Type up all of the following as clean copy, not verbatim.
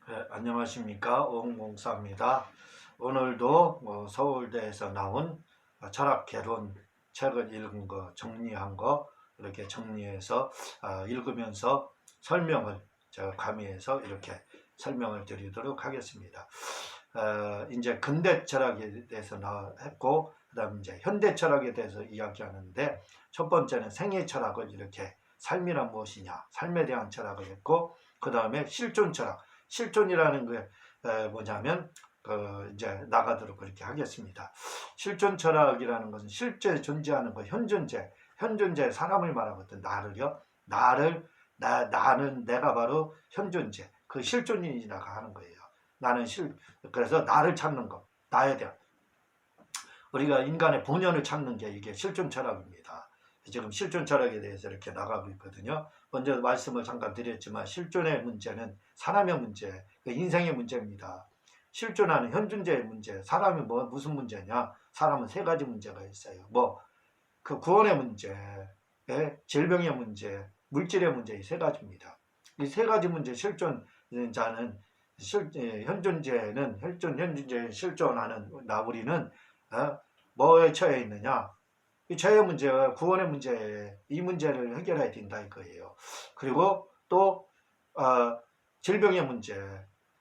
네, 안녕하십니까, 오공공사입니다. 오늘도 서울대에서 나온 철학 개론 책을 읽은 거 정리한 거 이렇게 정리해서 읽으면서 설명을 제가 가미해서 이렇게 설명을 드리도록 하겠습니다. 이제 근대 철학에 대해서 했고, 그다음 이제 현대 철학에 대해서 이야기하는데, 첫 번째는 생애 철학을 이렇게 삶이란 무엇이냐, 삶에 대한 철학을 했고, 그 다음에 실존 철학. 실존이라는 게 뭐냐면 이제 나가도록 그렇게 하겠습니다. 실존 철학이라는 것은 실제 존재하는 것, 현존재 사람을 말하거든. 나를요. 나는 내가 바로 현존재, 그 실존인이라고 하는 거예요. 그래서 나를 찾는 것, 나에 대한 우리가 인간의 본연을 찾는 게 이게 실존 철학입니다. 지금 실존 철학에 대해서 이렇게 나가고 있거든요. 먼저 말씀을 잠깐 드렸지만 실존의 문제는 사람의 문제, 인생의 문제입니다. 실존하는 현존재의 문제, 사람이 무슨 문제냐? 사람은 세 가지 문제가 있어요. 그 구원의 문제, 질병의 문제, 물질의 문제, 이 세 가지입니다. 이 세 가지 문제 실존자는 현존재에 실존하는 우리는 뭐에 처해 있느냐? 이 죄의 문제와 구원의 문제, 이 문제를 해결해야 된다 이거예요. 그리고 또 질병의 문제,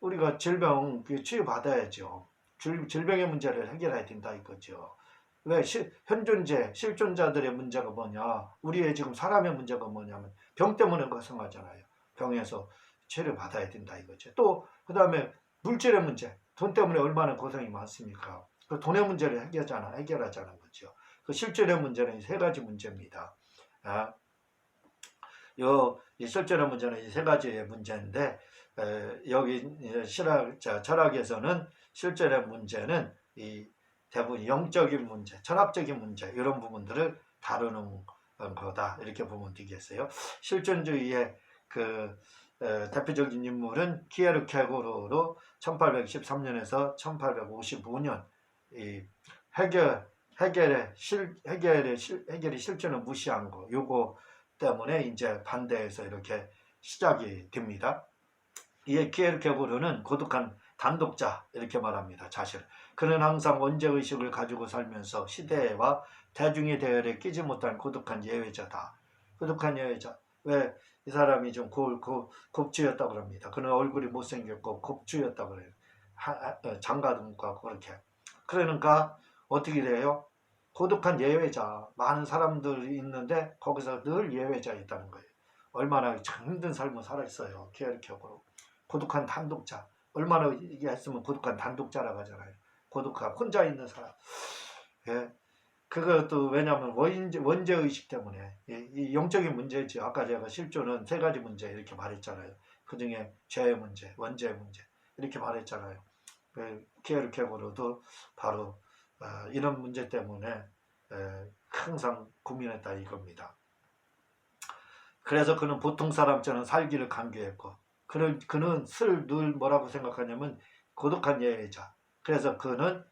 우리가 질병 치유받아야죠. 질병의 문제를 해결해야 된다 이거죠. 왜 현존재, 실존자들의 문제가 뭐냐? 우리의 지금 사람의 문제가 뭐냐면 병 때문에 고생하잖아요. 병에서 치료받아야 된다 이거죠. 또 그 다음에 물질의 문제, 돈 때문에 얼마나 고생이 많습니까? 그 돈의 문제를 해결하자는 거죠. 그 실존의 문제는 이 세 가지 문제입니다. 이 실존의 문제는 이 세 가지의 문제인데, 여기 철학에서는 실존의 문제는 이 대부분 영적인 문제, 철학적인 문제 이런 부분들을 다루는 거다 이렇게 보면 되겠어요. 실존주의의 대표적인 인물은 키에르케고르로 1813년에서 1855년 이 해결의 실존을 무시한 거, 요거 때문에 이제 반대해서 이렇게 시작이 됩니다. 이에 키에르케고르는 고독한 단독자 이렇게 말합니다. 자신을. 그는 항상 원죄의식을 가지고 살면서 시대와 대중의 대열에 끼지 못한 고독한 예외자다. 고독한 예외자. 왜 이 사람이 좀 곱주였다고 합니다. 그는 얼굴이 못생겼고 곱주였다고 그래요. 장가도 못 가고 그렇게. 그러니까 어떻게 돼요? 고독한 예외자. 많은 사람들이 있는데 거기서 늘 예외자 있다는 거예요. 얼마나 힘든 삶을 살았어요. 키에르케고르. 고독한 단독자. 얼마나 이게 했으면 고독한 단독자라고 하잖아요. 고독한 혼자 있는 사람. 예. 그것도 왜냐하면 원죄의식 때문에 이 영적인 문제지. 아까 제가 실존은 세 가지 문제 이렇게 말했잖아요. 그 중에 죄의 문제, 원죄의 문제 이렇게 말했잖아요. 키에르케고르도 바로 이런 문제 때문에 항상 고민했다 이겁니다. 그래서 그는 보통 사람처럼 살기를 강조했고, 그는 늘 뭐라고 생각하냐면 고독한 예외자. 그래서 그는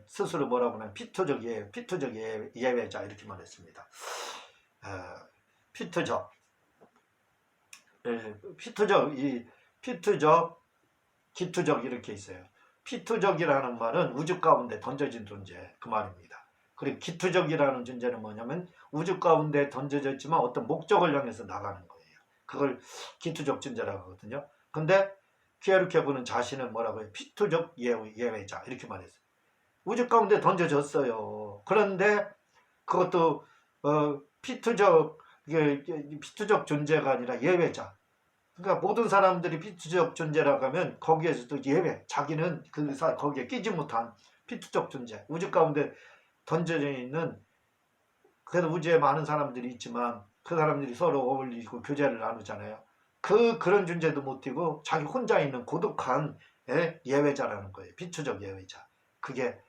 스스로 뭐라고 하냐면 피투적 예외자 이렇게 말했습니다. 피투적 기투적 이렇게 있어요. 피투적이라는 말은 우주 가운데 던져진 존재 그 말입니다. 그리고 기투적이라는 존재는 뭐냐면 우주 가운데 던져져 있지만 어떤 목적을 향해서 나가는 거예요. 그걸 기투적 존재라고 하거든요. 근데 키에르케고르는 자신은 뭐라고 해요? 피투적 예외자 이렇게 말했어요. 우주 가운데 던져졌어요. 그런데 그것도 피투적 존재가 아니라 예외자. 그러니까 모든 사람들이 피투적 존재라고 하면 거기에서도 예외, 자기는 거기에 끼지 못한 피투적 존재, 우주 가운데 던져져 있는, 그래도 우주에 많은 사람들이 있지만 그 사람들이 서로 어울리고 교제를 나누잖아요. 그런 존재도 못 띄고 자기 혼자 있는 고독한 예외자라는 거예요. 피투적 예외자. 그게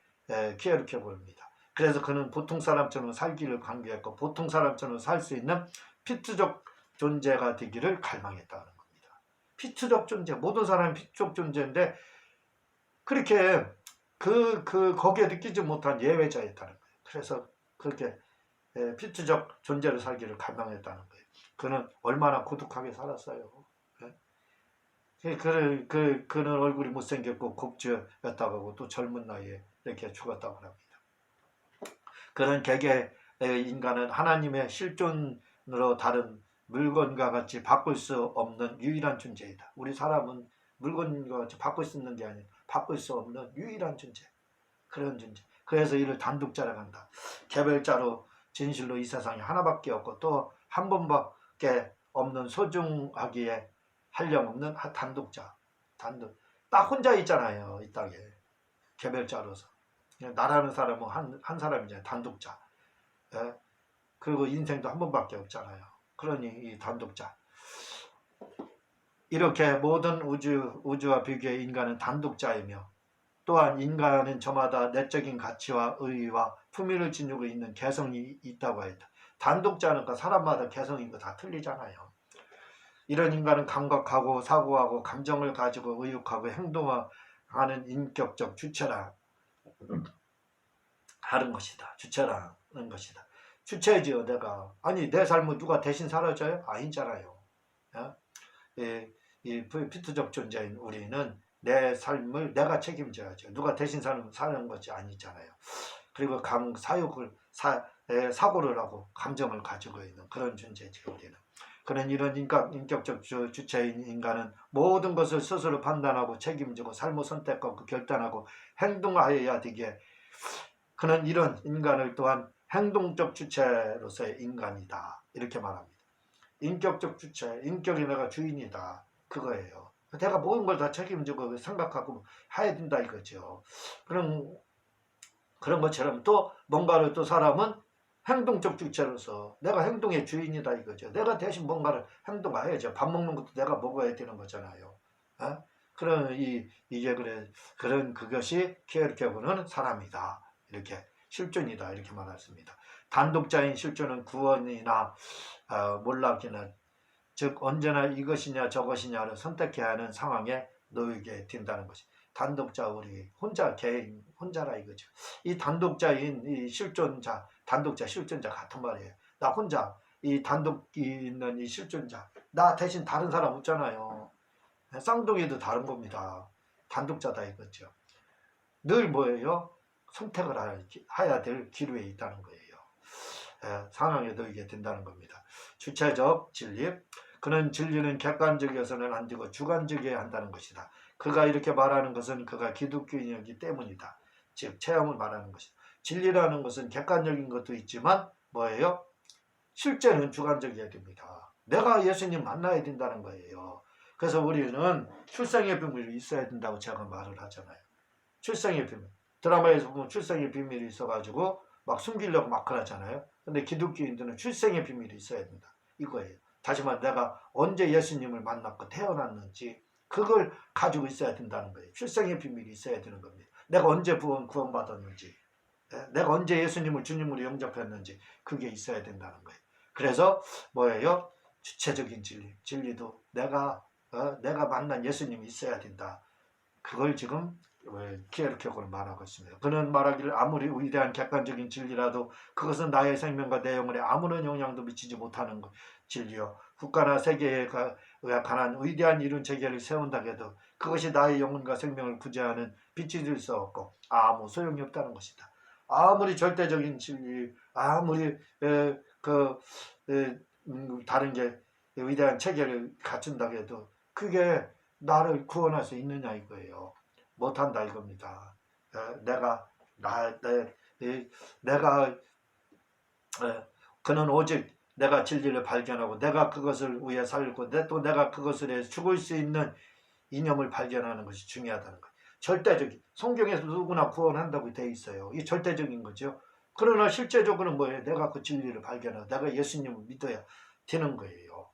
키에르케고르입니다. 그래서 그는 보통 사람처럼 살기를 강조했고 보통 사람처럼 살 수 있는 피투적 존재가 되기를 갈망했다는 겁니다. 피투적 존재, 모든 사람이 피투적 존재인데 그렇게 거기에 느끼지 못한 예외자였다는 거예요. 그래서 그렇게 피투적 존재로 살기를 갈망했다는 거예요. 그는 얼마나 고독하게 살았어요. 그는 얼굴이 못생겼고 곱주였다고 하고 또 젊은 나이에 이렇게 죽었다고 합니다. 그런 개개의 인간은 하나님의 실존으로 다른 물건과 같이 바꿀 수 없는 유일한 존재이다. 우리 사람은 물건과 같이 바꿀 수 있는 게 아니라 바꿀 수 없는 유일한 존재. 그런 존재. 그래서 이를 단독자라고 한다. 개별자로 진실로 이 세상에 하나밖에 없고 또 한 번밖에 없는 소중하기에 한량없는 단독자. 딱 혼자 있잖아요. 이 땅에. 개별자로서. 나라는 사람은 한 사람이잖아요. 단독자. 예? 그리고 인생도 한 번밖에 없잖아요. 그러니 이 단독자. 이렇게 모든 우주와 비교해 인간은 단독자이며 또한 인간은 저마다 내적인 가치와 의의와 품위를 지니고 있는 개성이 있다고 했다. 단독자니까 사람마다 개성인 거 다 틀리잖아요. 이런 인간은 감각하고 사고하고 감정을 가지고 의욕하고 행동하는 인격적 주체라 하는 것이다. 주체라는 것이다. 주체지요 내가. 아니 내 삶을 누가 대신 살아줘요? 아니잖아요. 이 피트적 존재인 우리는 내 삶을 내가 책임져야죠. 누가 대신 사는 것이 아니잖아요. 그리고 사고를 하고 감정을 가지고 있는 그런 존재죠. 우리는. 그런 이런 인격적 주체인 인간은 모든 것을 스스로 판단하고 책임지고 삶을 선택하고 결단하고 행동하여야 되기에 그는 이런 인간을 또한 행동적 주체로서의 인간이다. 이렇게 말합니다. 인격적 주체, 인격이 내가 주인이다. 그거예요. 내가 모든 걸 다 책임지고 생각하고 해야 된다 이거죠. 그런 것처럼 또 뭔가를 또 사람은 행동적 주체로서 내가 행동의 주인이다 이거죠. 내가 대신 뭔가를 행동해야죠. 밥 먹는 것도 내가 먹어야 되는 거잖아요. 이게 그런 그것이 키에르케고르는 사람이다. 이렇게 실존이다 이렇게 말했습니다. 단독자인 실존은 구원이나 몰락이나 즉 언제나 이것이냐 저것이냐를 선택해야 하는 상황에 놓이게 된다는 것이 단독자 우리 혼자 개인 혼자라 이거죠. 이 단독자인 이 실존자 단독자 실존자 같은 말이에요. 나 혼자 이 단독이 있는 이 실존자 나 대신 다른 사람 없잖아요. 쌍둥이도 다른 겁니다. 단독자다 이거죠. 늘 뭐예요? 선택을 해야 될 기로에 있다는 거예요. 상황에 놓이게 된다는 겁니다. 주체적 진리 그는 진리는 객관적이어서는 안 되고 주관적이어야 한다는 것이다. 그가 이렇게 말하는 것은 그가 기독교인이기 때문이다. 즉 체험을 말하는 것이다. 진리라는 것은 객관적인 것도 있지만 뭐예요? 실제는 주관적이어야 됩니다. 내가 예수님 만나야 된다는 거예요. 그래서 우리는 출생의 비밀이 있어야 된다고 제가 말을 하잖아요. 출생의 비밀. 드라마에서 보면 출생의 비밀이 있어가지고 막 숨기려고 막 그러잖아요. 근데 기독교인들은 출생의 비밀이 있어야 된다. 이거예요. 다시 말해 내가 언제 예수님을 만났고 태어났는지 그걸 가지고 있어야 된다는 거예요. 출생의 비밀이 있어야 되는 겁니다. 내가 언제 구원받았는지 내가 언제 예수님을 주님으로 영접했는지 그게 있어야 된다는 거예요. 그래서 뭐예요? 주체적인 진리도 내가 만난 예수님이 있어야 된다. 그걸 지금 키에르케고르는 말하고 있습니다. 그는 말하기를 아무리 위대한 객관적인 진리라도 그것은 나의 생명과 내 영혼에 아무런 영향도 미치지 못하는 진리요. 국가나 세계에 관한 위대한 이론 체계를 세운다고 해도 그것이 나의 영혼과 생명을 구제하는 빛이 될 수 없고 아무 소용이 없다는 것이다. 아무리 절대적인 진리, 아무리 다른 게 위대한 체계를 갖춘다고 해도 그게 나를 구원할 수 있느냐 이거예요. 못한다 이겁니다. 그는 오직 내가 진리를 발견하고 내가 그것을 위해 살고 또 내가 그것을 위해 죽을 수 있는 이념을 발견하는 것이 중요하다는 거예요. 절대적인 성경에서 누구나 구원한다고 되어 있어요. 이게 절대적인 거죠. 그러나 실제적으로는 뭐예요? 내가 그 진리를 발견하고 내가 예수님을 믿어야 되는 거예요.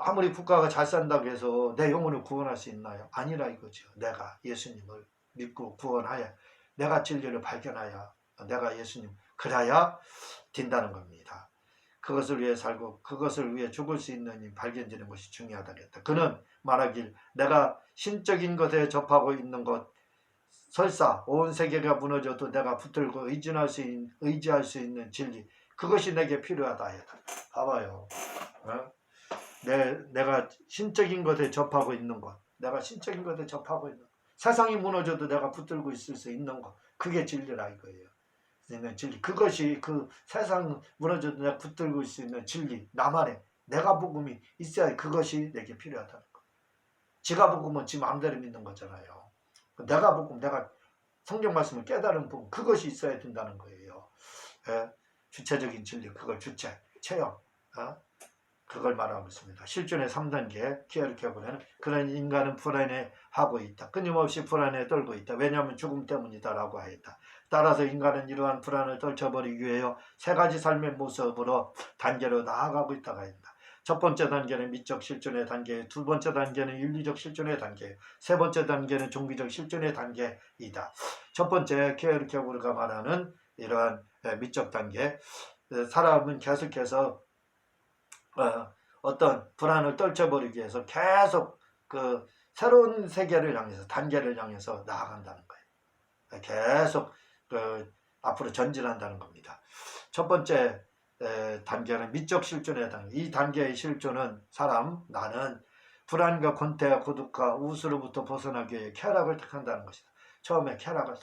아무리 국가가 잘 산다고 해서 내 영혼을 구원할 수 있나요? 아니라 이거죠. 내가 예수님을 믿고 구원하여 내가 진리를 발견하여 내가 예수님 그래야 된다는 겁니다. 그것을 위해 살고 그것을 위해 죽을 수 있는 이 발견되는 것이 중요하다겠다. 그는 말하길 내가 신적인 것에 접하고 있는 것 설사 온 세계가 무너져도 내가 붙들고 의지할 수 있는 진리 그것이 내게 필요하다. 봐봐요. 내가 신적인 것에 접하고 있는 것, 내가 신적인 것에 접하고 있는 것, 세상이 무너져도 내가 붙들고 있을 수 있는 것, 그게 진리라 이거예요. 진리, 그것이 그 세상 무너져도 내가 붙들고 있을 수 있는 진리, 나만의 내가 복음이 있어야 그것이 내게 필요하다는 거. 지가 복음은 지 마음대로 믿는 거잖아요. 내가 복음, 내가 성경 말씀을 깨달은 복음, 그것이 있어야 된다는 거예요. 예? 주체적인 진리, 그걸 주체, 체험, 그걸 말하고 있습니다. 실존의 3단계 키에르케고르는 그런 인간은 불안해하고 있다. 끊임없이 불안에 떨고 있다. 왜냐하면 죽음 때문이다라고 하였다. 따라서 인간은 이러한 불안을 떨쳐버리기 위하여 세 가지 삶의 모습으로 단계로 나아가고 있다가 있다. 첫 번째 단계는 미적 실존의 단계, 두 번째 단계는 윤리적 실존의 단계, 세 번째 단계는 종교적 실존의 단계이다. 첫 번째 키에르케고르가 말하는 이러한 미적 단계, 사람은 계속해서 어떤 불안을 떨쳐버리기 위해서 계속 그 새로운 세계를 향해서 단계를 향해서 나아간다는 거예요. 계속 그 앞으로 전진한다는 겁니다. 첫 번째 단계는 미적 실존의 단계. 이 단계의 실존은 나는 불안과 권태와 고독과 우수로부터 벗어나기 위해 쾌락을 택한다는 것이다. 처음에 쾌락을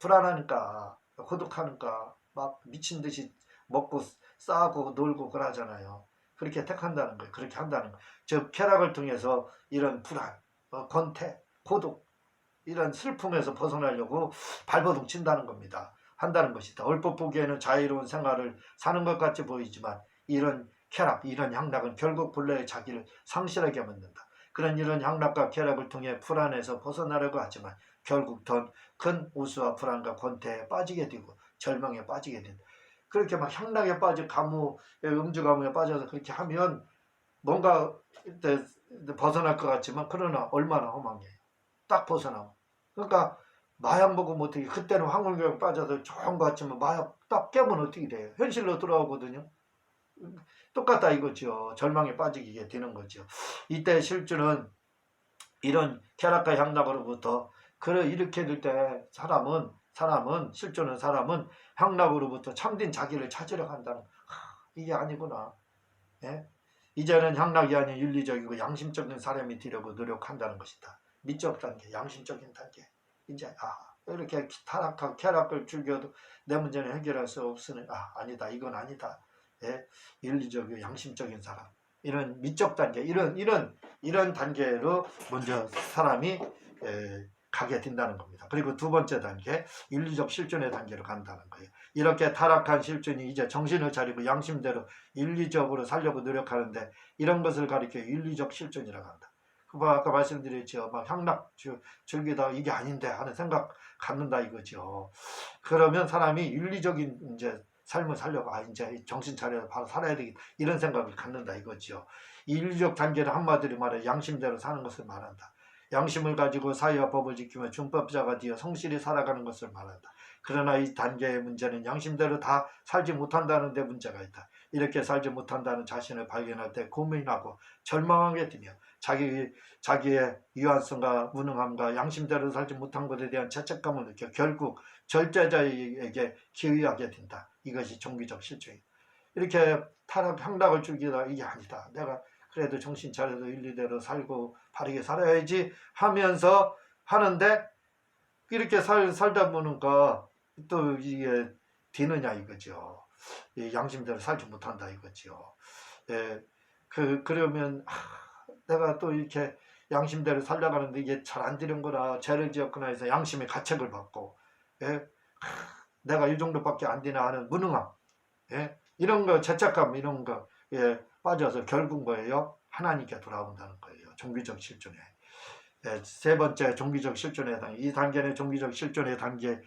불안하니까 고독하니까 막 미친 듯이 먹고 싸고 놀고 그러잖아요. 그렇게 택한다는 거예요. 그렇게 한다는 거예요. 즉 쾌락을 통해서 이런 불안, 권태, 고독 이런 슬픔에서 벗어나려고 발버둥 친다는 겁니다. 한다는 것이다. 얼핏 보기에는 자유로운 생활을 사는 것 같이 보이지만 이런 쾌락, 이런 향락은 결국 본래의 자기를 상실하게 만든다. 그런 이런 향락과 쾌락을 통해 불안에서 벗어나려고 하지만 결국 더 큰 우수와 불안과 권태에 빠지게 되고 절망에 빠지게 된다. 그렇게 막 향락에 빠져 음주 가무에 빠져서 그렇게 하면 뭔가 벗어날 것 같지만 그러나 얼마나 허망해요. 딱 벗어나면. 그러니까 마약 먹으면 어떻게, 그때는 황홀경에 빠져서 좋은 것 같지만 마약 딱 깨면 어떻게 돼요? 현실로 돌아오거든요. 똑같다 이거죠. 절망에 빠지게 되는 거죠. 이때 실주는 이런 쾌락과 향락으로부터 이렇게 될 때 실존은 사람은 향락으로부터 참된 자기를 찾으려 한다는, 이게 아니구나. 예? 이제는 향락이 아닌 윤리적이고 양심적인 사람이 되려고 노력한다는 것이다. 미적 단계, 양심적인 단계. 이제 이렇게 타락하고 쾌락을 즐겨도 내 문제는 해결할 수 없으니 아니다, 이건 아니다. 예? 윤리적이고 양심적인 사람. 이런 미적 단계, 이런 단계로 먼저 사람이 가게 된다는 겁니다. 그리고 두 번째 단계, 윤리적 실존의 단계로 간다는 거예요. 이렇게 타락한 실존이 이제 정신을 차리고 양심대로 윤리적으로 살려고 노력하는데 이런 것을 가리켜 윤리적 실존이라고 한다. 아까 말씀드렸죠. 막 향락 즐기다 이게 아닌데 하는 생각 갖는다 이거죠. 그러면 사람이 윤리적인 이제 삶을 살려고 이제 정신 차려서 바로 살아야 되겠다 이런 생각을 갖는다 이거죠. 이 윤리적 단계는 한마디로 말해 양심대로 사는 것을 말한다. 양심을 가지고 사회와 법을 지키며 준법자가 되어 성실히 살아가는 것을 말한다. 그러나 이 단계의 문제는 양심대로 다 살지 못한다는 데 문제가 있다. 이렇게 살지 못한다는 자신을 발견할 때 고민하고 절망하게 되며 자기의 유한성과 무능함과 양심대로 살지 못한 것에 대한 죄책감을 느껴 결국 절제자에게 기의하게 된다. 이것이 종교적 실존이다. 이렇게 향락을 즐기다 이게 아니다. 내가 그래도 정신 차려서 윤리대로 살고 바르게 살아야지 하면서 하는데 이렇게 살다 보니까 또 이게 되느냐 이거죠. 양심대로 살지 못한다 이거죠. 그러면 내가 또 이렇게 양심대로 살려가는데 이게 잘 안 되는구나, 죄를 지었구나 해서 양심의 가책을 받고 내가 이 정도밖에 안 되나 하는 무능함, 이런 거 죄책감 이런 거 빠져서 결국 뭐예요? 하나님께 돌아온다는 거예요. 종교적 실존에. 세 번째 종교적 실존의 단계. 이 단계는 종교적 실존의 단계에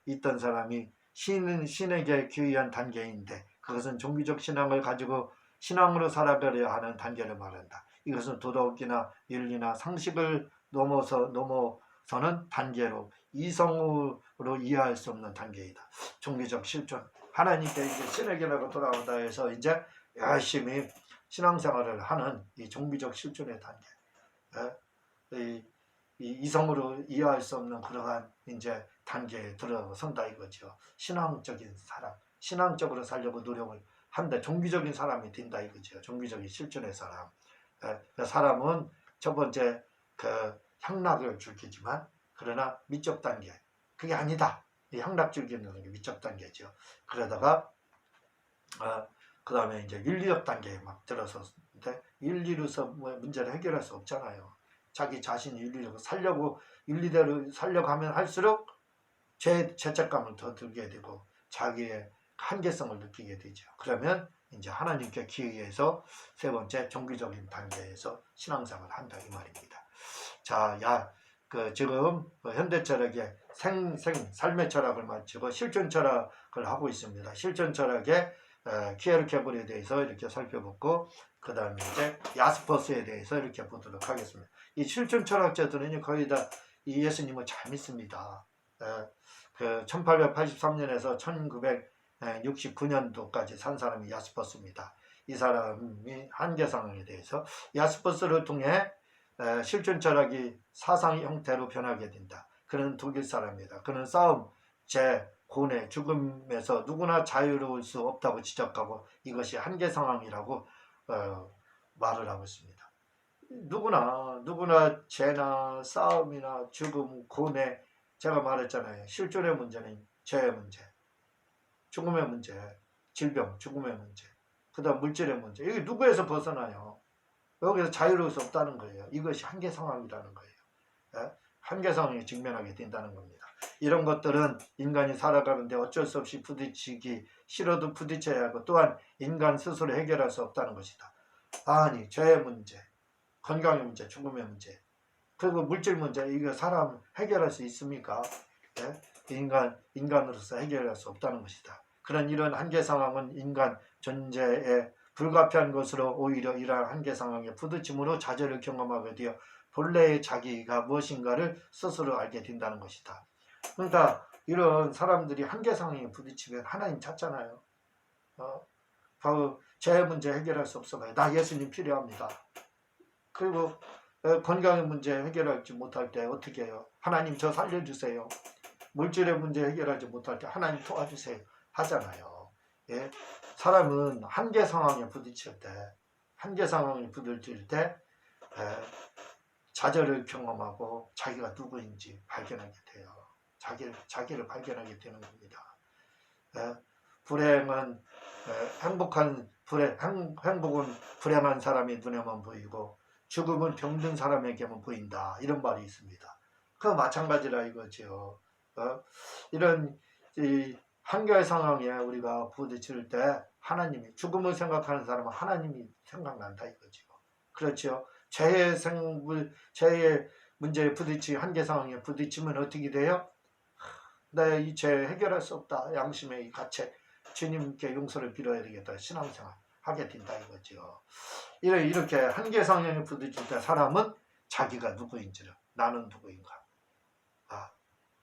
있던 사람이 신에게 귀의한 단계인데 그것은 종교적 신앙을 가지고 신앙으로 살아가려 하는 단계를 말한다. 이것은 도덕이나 윤리나 상식을 넘어서는 단계로 이성으로 이해할 수 없는 단계이다. 종교적 실존. 하나님께 이제 신에게라고 돌아온다 해서 이제 열심히 신앙생활을 하는 이 종교적 실존의 단계. 이성으로 이해할 수 없는 그러한 이제 단계에 들어선다 이거죠. 신앙적인 사람, 신앙적으로 살려고 노력을 한다. 종교적인 사람이 된다 이거죠. 종교적인 실존의 사람. 사람은 첫 번째 그 향락을 즐기지만 그러나 미적 단계 그게 아니다. 이 향락 즐기는 게 미적 단계죠. 그러다가 그 다음에 이제 윤리적 단계에 막 들어서는데 윤리로서 뭐 문제를 해결할 수 없잖아요. 자기 자신이 윤리적으로 살려고 윤리대로 살려고 하면 할수록 죄책감을 더 들게 되고 자기의 한계성을 느끼게 되죠. 그러면 이제 하나님께 기회해서 세 번째 종교적인 단계에서 신앙생활을 한다 이 말입니다. 자, 지금 현대 철학의 삶의 철학을 마치고 실존 철학을 하고 있습니다. 실존 철학의 키에르케고르에 대해서 이렇게 살펴보고 그 다음에 이제 야스퍼스에 대해서 이렇게 보도록 하겠습니다. 이 실존 철학자들은 거의 다 이 예수님을 잘 믿습니다. 그 1883년에서 1969년도까지 산 사람이 야스퍼스입니다. 이 사람이 한계상황에 대해서 야스퍼스를 통해 실존 철학이 사상 형태로 변하게 된다. 그는 독일 사람입니다. 그는 싸움, 고뇌, 죽음에서 누구나 자유로울 수 없다고 지적하고 이것이 한계 상황이라고 말을 하고 있습니다. 누구나 죄나 싸움이나 죽음, 고뇌, 제가 말했잖아요. 실존의 문제는 죄의 문제, 죽음의 문제, 질병, 죽음의 문제, 그 다음 물질의 문제. 이게 누구에서 벗어나요? 여기서 자유로울 수 없다는 거예요. 이것이 한계 상황이라는 거예요. 한계 상황에 직면하게 된다는 겁니다. 이런 것들은 인간이 살아가는데 어쩔 수 없이 부딪히기 싫어도 부딪혀야 하고 또한 인간 스스로 해결할 수 없다는 것이다. 아니, 죄의 문제, 건강의 문제, 죽음의 문제, 그리고 물질 문제, 이거 사람 해결할 수 있습니까? 인간으로서 해결할 수 없다는 것이다. 이런 한계 상황은 인간 존재에 불가피한 것으로 오히려 이러한 한계 상황에 부딪힘으로 좌절을 경험하게 되어 본래의 자기가 무엇인가를 스스로 알게 된다는 것이다. 그러니까 이런 사람들이 한계 상황에 부딪히면 하나님 찾잖아요. 바로 제 문제 해결할 수 없어요. 나 예수님 필요합니다. 그리고 건강의 문제 해결하지 못할 때 어떻게 해요? 하나님 저 살려주세요. 물질의 문제 해결하지 못할 때 하나님 도와주세요. 하잖아요. 예? 사람은 한계 상황에 부딪힐 때 좌절을 경험하고 자기가 누구인지 발견하게 돼요. 자기를 발견하게 되는 겁니다. 불행은 행복은 불행한 사람의 눈에만 보이고 죽음은 병든 사람에게만 보인다. 이런 말이 있습니다. 그 마찬가지라 이거죠. 이런 한계 상황에 우리가 부딪힐 때 하나님이 죽음을 생각하는 사람은 하나님이 생각난다 이거죠. 그렇죠. 죄의 문제에 한계 상황에 부딪히면 어떻게 돼요? 내 이 죄 해결할 수 없다. 양심의 이 가책, 주님께 용서를 빌어야 되겠다. 신앙생활 하게 된다 이거죠. 이렇게 한계 상황에 부딪힐 때 사람은 자기가 누구인지를, 나는 누구인가?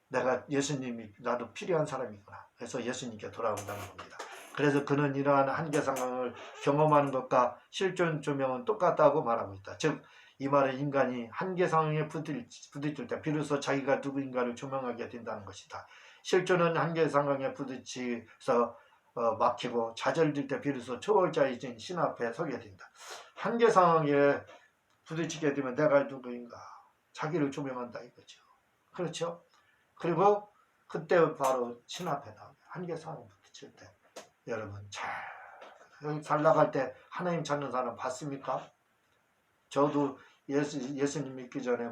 내가 예수님이 나도 필요한 사람이구나. 그래서 예수님께 돌아온다는 겁니다. 그래서 그는 이러한 한계 상황을 경험하는 것과 실존 조명은 똑같다고 말하고 있다. 즉, 이 말은 인간이 한계 상황에 부딪힐 때 비로소 자기가 누구인가를 조명하게 된다는 것이다. 실존은 한계 상황에 부딪혀서 막히고 좌절될 때 비로소 초월자이신 신 앞에 서게 된다. 한계 상황에 부딪히게 되면 내가 누구인가? 자기를 조명한다 이거죠. 그렇죠? 그리고 그때 바로 신 앞에 나오게 한계 상황에 부딪힐 때 여러분 잘 나갈 때 하나님 찾는 사람 봤습니까? 저도 예수님 믿기 전에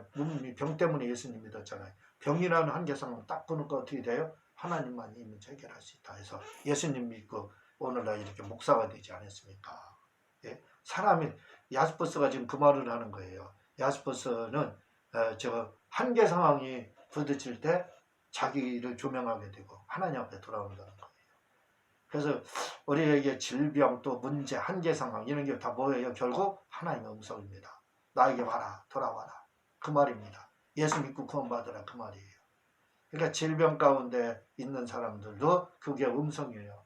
병 때문에 예수님 믿었잖아요. 병이라는 한계 상황 딱 보니까 어떻게 돼요? 하나님만 이 문제 해결할 수 있다 해서 예수님 믿고 오늘날 이렇게 목사가 되지 않았습니까? 예? 사람이 야스퍼스가 지금 그 말을 하는 거예요. 야스퍼스는 저 한계 상황이 부딪힐 때 자기를 조명하게 되고 하나님 앞에 돌아온다는 거예요. 그래서 우리에게 질병 또 문제 한계 상황 이런 게 다 뭐예요? 결국 하나님의 음성입니다. 나에게 와라 돌아와라 그 말입니다. 예수 믿고 구원받으라 그 말이에요. 그러니까 질병 가운데 있는 사람들도 그게 음성이에요.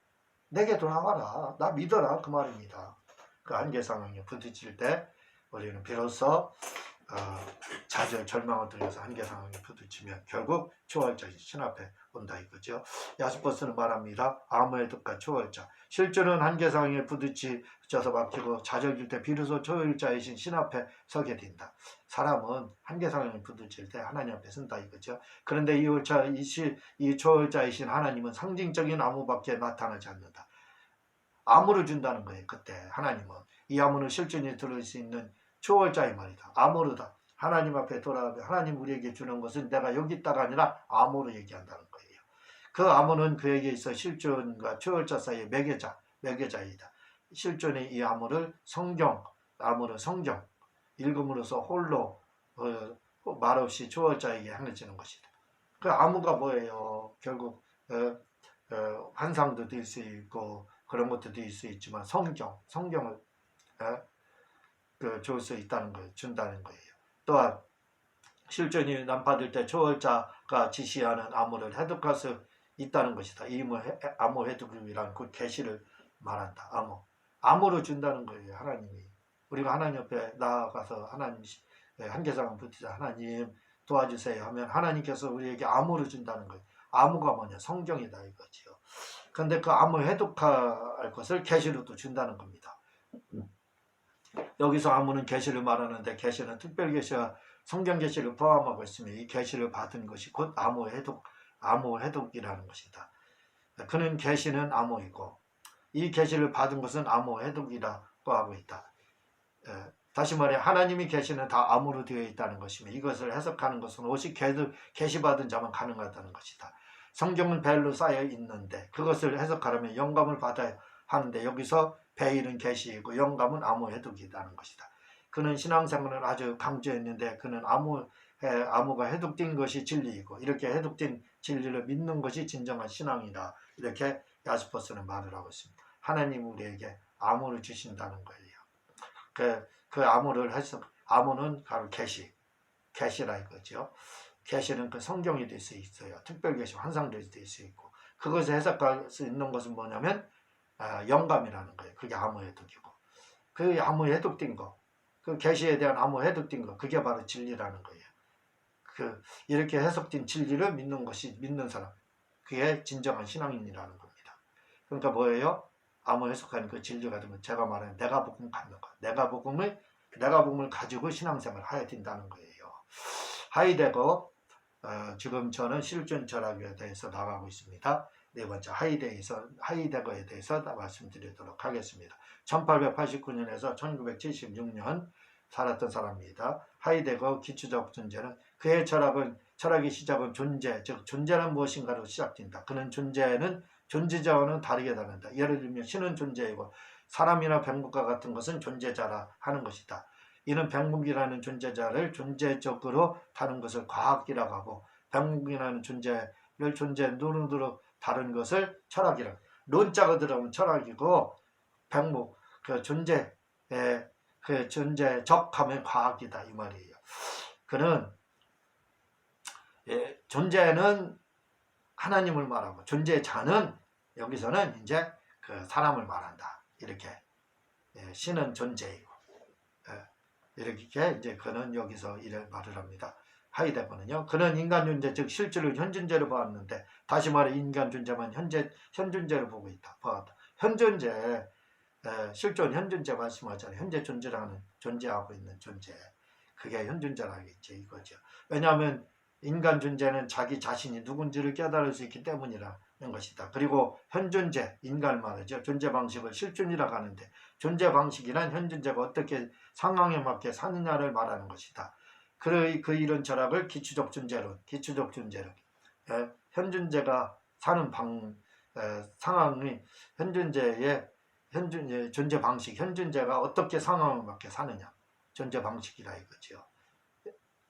내게 돌아와라 나 믿어라 그 말입니다. 그 한계 상황에 부딪힐 때 우리는 비로소 좌절 절망을 들려서 한계 상황에 부딪히면 결국 초월자이신 신 앞에 온다 이거죠. 야스퍼스는 말합니다. 암호의 득과 초월자. 실존은 한계 상황에 부딪혀서 막히고 좌절일 때 비로소 초월자이신 신 앞에 서게 된다. 사람은 한계 상황에 부딪힐 때 하나님 앞에 선다 이거죠. 그런데 이 초월자이신 하나님은 상징적인 암호밖에 나타나지 않는다. 암호를 준다는 거예요. 그때 하나님은 이 암호는 실존이 들을 수 있는 초월자의 말이다. 암호로다. 하나님 앞에 돌아가면 하나님 우리에게 주는 것은 내가 여기 있다가 아니라 암호로 얘기한다는 거예요. 그 암호는 그에게 있어 실존과 초월자 사이의 매개자이다. 실존의 이 암호를 암호를 성경, 읽음으로써 홀로 말없이 초월자에게 향해지는 것이다. 그 암호가 뭐예요? 결국 환상도 될 수 있고 그런 것도 될 수 있지만 성경을 줄 수 있다는 거예요. 준다는 거예요. 또한 실존이 난파될 때 초월자가 지시하는 암호를 해독할 수 있다는 것이다. 이 암호 해독이란 그 계시를 말한다. 암호로 준다는 거예요. 하나님이 우리가 하나님 옆에 나아가서 하나님 한계상황 부딪히자 하나님 도와주세요 하면 하나님께서 우리에게 암호를 준다는 거예요. 암호가 뭐냐? 성경이다 이거지요. 그런데 그 암호 해독할 것을 계시로도 준다는 겁니다. 여기서 암호는 계시를 말하는데 계시는 특별 계시와 성경 계시를 포함하고 있으며 이 계시를 받은 것이 곧 암호 해독이라는 것이다. 그는 계시는 암호이고 이 계시를 받은 것은 암호 해독이라고 하고 있다. 다시 말해 하나님이 계시는 다 암호로 되어 있다는 것이며 이것을 해석하는 것은 오직 계시받은 자만 가능하다는 것이다. 성경은 벨로 쌓여 있는데 그것을 해석하려면 영감을 받아야 하는데 여기서 베일은 계시이고 영감은 암호 해독이라는 것이다. 그는 신앙생활을 아주 강조했는데 그는 암호가 해독된 것이 진리이고 이렇게 해독된 진리를 믿는 것이 진정한 신앙이다. 이렇게 야스퍼스는 말을 하고 있습니다. 하나님 우리에게 암호를 주신다는 거예요. 그 암호를 암호는 바로 계시라 이거죠. 계시는 그 성경이 될 수 있어요. 특별 계시, 환상될 수 있고 그것을 해석할 수 있는 것은 뭐냐면 영감이라는 거예요. 그게 암호 해독이고 그 암호 해독된 거, 그 계시에 대한 암호 해독된 거, 그게 바로 진리라는 거예요. 이렇게 해석된 진리를 믿는 사람, 그게 진정한 신앙인이라는 겁니다. 그러니까 뭐예요? 암호 해석하는 그 진리가 되면 제가 말하는 내가 복음 갖는 거, 내가 복음을 가지고 신앙생활을 해야 된다는 거예요. 하이데거 지금 저는 실존 철학에 대해서 나가고 있습니다. 네 번째 하이데거에 대해서 말씀드리도록 하겠습니다. 1889년에서 1976년 살았던 사람입니다. 하이데거 기초적 존재는 그의 철학의 시작은 존재, 즉 존재는 무엇인가로 시작된다. 그는 존재자와는 다르게 다른다. 예를 들면 신은 존재이고 사람이나 백목과 같은 것은 존재자라 하는 것이다. 이는 백목이라는 존재자를 존재적으로 다른 것을 과학이라고 하고 백목이라는 존재를 존재 눈으로 다른 것을 철학이라고. 논자가 들어오면 철학이고 백목 존재적 하면 과학이다 이 말이에요. 그는 존재는 하나님을 말하고 존재자는 여기서는 이제 그 사람을 말한다. 이렇게 신은 존재이고 이렇게 이제 그는 여기서 이래 말을 합니다. 하이데거는요. 그는 인간 존재 즉 실질을 현 존재로 보았는데 다시 말해 인간 존재만 현 존재로 보고 있다. 현존재 실존 현 존재 말씀하잖아요. 현재 존재하고 있는 존재. 그게 현 존재라겠지 이거죠. 왜냐하면 인간 존재는 자기 자신이 누군지를 깨달을 수 있기 때문이라는 것이다. 그리고 현 존재, 인간 말이죠. 존재 방식을 실존이라고 하는데 존재 방식이란 현 존재가 어떻게 상황에 맞게 사느냐를 말하는 것이다. 이런 철학을 기초적 존재론, 현 존재가 사는 상황이 현 존재의 존재 방식, 현 존재가 어떻게 상황에 맞게 사느냐, 존재 방식이라 이거죠.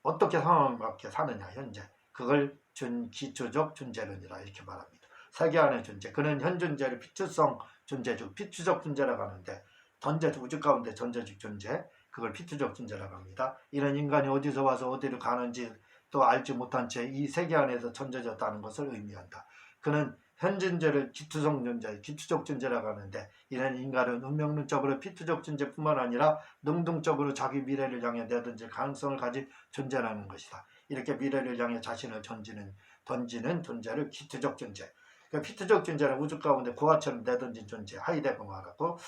어떻게 상황에 맞게 사느냐, 현재. 그걸 기초적 존재론이라 이렇게 말합니다. 세계 안의 존재, 그는 현 존재를 피투성 존재죠. 피투적 존재라고 하는데 우주 가운데 전제적 존재, 그걸 피투적 존재라고 합니다. 이런 인간이 어디서 와서 어디를 가는지 또 알지 못한 채 이 세계 안에서 전제졌다는 것을 의미한다. 그는 현존재를 기투성 존재, 기투적 존재라고 하는데, 이런 인간은 운명론적으로 피투적 존재뿐만 아니라 능동적으로 자기 미래를 향해 내던질 가능성을 가진 존재라는 것이다. 이렇게 미래를 향해 자신을 던지는 존재를 기투적 존재. 그러니까 피투적 존재는 우주 가운데 고아처럼 내던진 존재, 하이데거 말하고,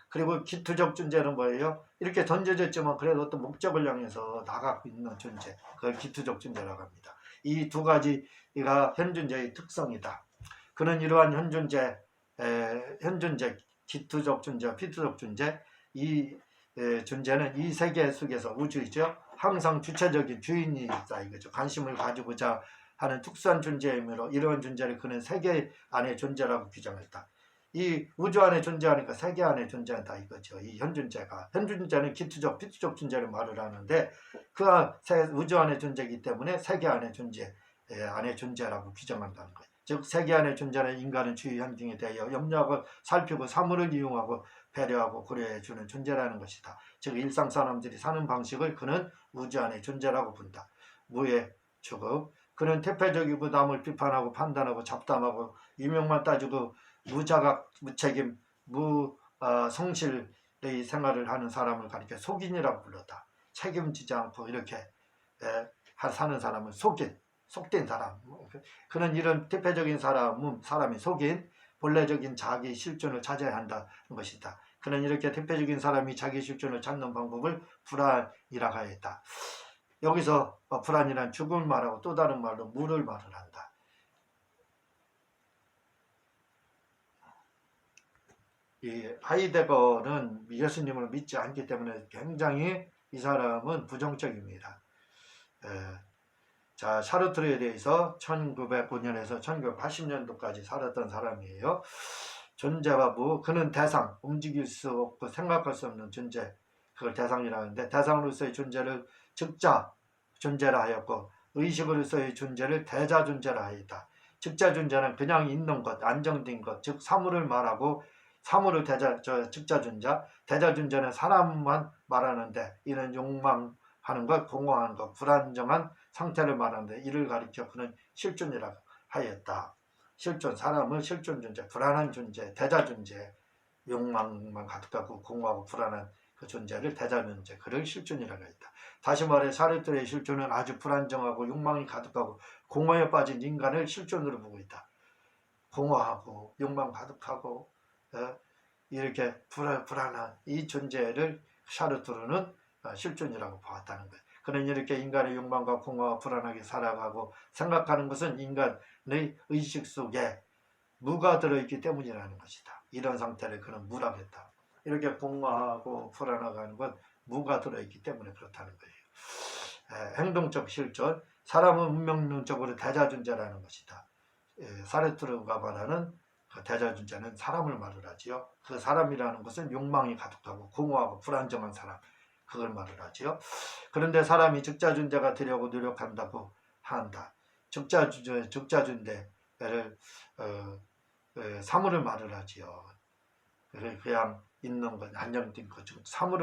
그리고 기투적 존재는 뭐예요? 이렇게 던져졌지만 그래도 어떤 목적을 향해서 나가고 있는 존재, 그걸 기투적 존재라고 합니다. 이 두 가지가 현존재의 특성이다. 그는 이러한 현존재, 기투적 존재와 피투적 존재, 이 존재는 이 세계 속에서 우주이죠. 항상 주체적인 주인이다 이거죠. 관심을 가지고자 하는 특수한 존재이므로 이러한 존재를 그는 세계 안의 존재라고 규정했다. 이 우주 안에 존재하니까 세계 안에 존재한다 이거죠. 이 현존재는 기투적, 피투적 존재를 말을 하는데 그가 우주 안에 존재이기 때문에 세계 안의 존재라고 규정한다는 거예요. 즉 세계 안의 존재는 인간은 주위 환경에 대하여 염려하고 살피고 사물을 이용하고 배려하고 고려해주는 존재라는 것이다. 즉 일상 사람들이 사는 방식을 그는 우주 안의 존재라고 본다. 무의 주급. 그는 태폐적이고 남을 비판하고 판단하고 잡담하고 유명만 따지고 무자각, 무책임, 성실의 생활을 하는 사람을 가리켜 속인이라고 불렀다. 책임지지 않고 이렇게 사는 사람은 속된 사람. 그는 이런 대표적인 사람이 속인 본래적인 자기 실존을 찾아야 한다는 것이다. 그는 이렇게 대표적인 사람이 자기 실존을 찾는 방법을 불안이라고 하였다. 여기서 불안이란 죽음을 말하고 또 다른 말로 무를 말을 한다. 이 하이데거는 예수님을 믿지 않기 때문에 굉장히 이 사람은 부정적입니다. 자, 샤르트르에 대해서 1909년에서 1980년도까지 살았던 사람이에요. 존재와 무, 그는 대상, 움직일 수 없고 생각할 수 없는 존재, 그걸 대상이라는데 대상으로서의 존재를 즉자 존재라 하였고 의식으로서의 존재를 대자 존재라 하였다. 즉자 존재는 그냥 있는 것, 안정된 것, 즉 사물을 말하고 사물을 즉자 존재, 대자 존재는 사람만 말하는데 이는 욕망하는 것, 공허한 것, 불안정한 상태를 말하는데 이를 가리켜 그는 실존이라고 하였다. 실존, 사람은 실존 존재, 불안한 존재, 대자 존재, 욕망만 가득하고 공허하고 불안한 그 존재를 대자 존재, 그를 실존이라고 했다. 다시 말해 샤르트르의 실존은 아주 불안정하고 욕망이 가득하고 공허에 빠진 인간을 실존으로 보고 있다. 공허하고 욕망 가득하고 이렇게 불안한 이 존재를 샤르트르는 실존이라고 보았다는 거예요. 그는 이렇게 인간의 욕망과 공허와 불안하게 살아가고 생각하는 것은 인간의 의식 속에 무가 들어있기 때문이라는 것이다. 이런 상태를 그는 무라고 했다. 이렇게 공허하고 불안하고 하는 건 무가 들어있기 때문에 그렇다는 거예요. 행동적 실존, 사람은 운명론적으로 대자존재라는 것이다. 사르트르가 말하는 그 대자존재는 사람을 말을 하지요. 그 사람이라는 것은 욕망이 가득하고 공허하고 불안정한 사람, 그걸 말을 하지요. 그런데 사람이 즉자존재가 되려고 노력한다고 한다. 즉자존재를 사물을 말을 하지요. 그냥 있는 것, 안정된 것, 사물을